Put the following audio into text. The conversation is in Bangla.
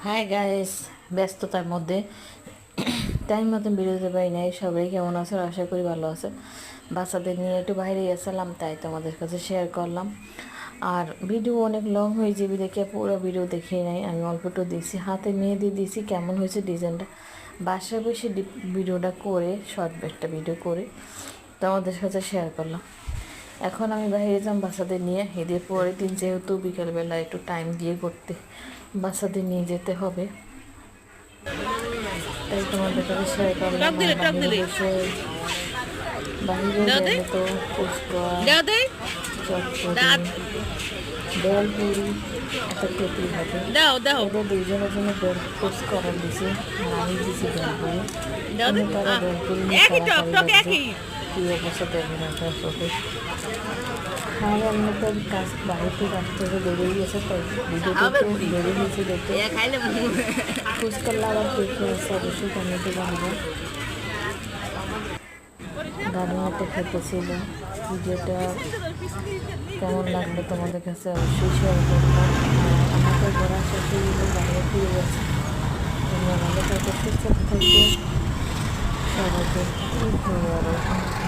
হাই গাইস, ব্যস্ততার মধ্যে টাইম মতন বেরোতে পারি নাই। সবাই কেমন আছে? আশা করি ভালো আছে। বাচ্চাদের নিয়ে একটু বাইরে গেছিলাম, তাই তোমাদের কাছে শেয়ার করলাম। আর ভিডিও অনেক লং হয়ে যাবে দেখে পুরো ভিডিও দেখে নাই, আমি অল্প একটু দিয়েছি, হাতে মেহেদি দিয়েছি। কেমন হয়েছে ডিজাইনটা বাসায় বসে ভিডিওটা করে শর্ট একটা ভিডিও করে তোমাদের কাছে শেয়ার করলাম। এখন আমি বাইরে যাম বাচ্চাদের নিয়ে, ঈদের পরের দিন যেহেতু বিকেলবেলা একটু টাইম দিয়ে করতে বাচ্চাদের নিয়ে যেতে হবে, তাই তোমাদের কাছে শেয়ার করলাম। বাহিরে বসে বাহিরে গেলে তো ফুচকা, চটপটি, বেলপুরি একটা খেতেই হবে। ওদের দুইজনের জন্য ফুচকা অর্ডার দিছি আর আমি দিছি বেলপুরি। তারা বেলপুরি কী অবস্থা দেখবেন আপনার চোখে। আর আমি তো কাজ বাইরে থেকে কাজ থেকে বেরিয়ে গেছে, তাই ভিডিওটা একটু বেরিয়ে গেছে দেখতে। ফুচকার লাগার দেখে আছে অবশ্যই কমেন্টে জানবো। দারুণ একটা খেতেছিল। ভিডিওটা কেমন লাগলো তোমাদের কাছে অবশ্যই শেয়ার করবো। আমাকে ঘোরা শেষে বাইরে ফিরে গেছে। তুমি আমাদের কাছে সুস্থ থাকবে। সবাইকে ধন্যবাদ।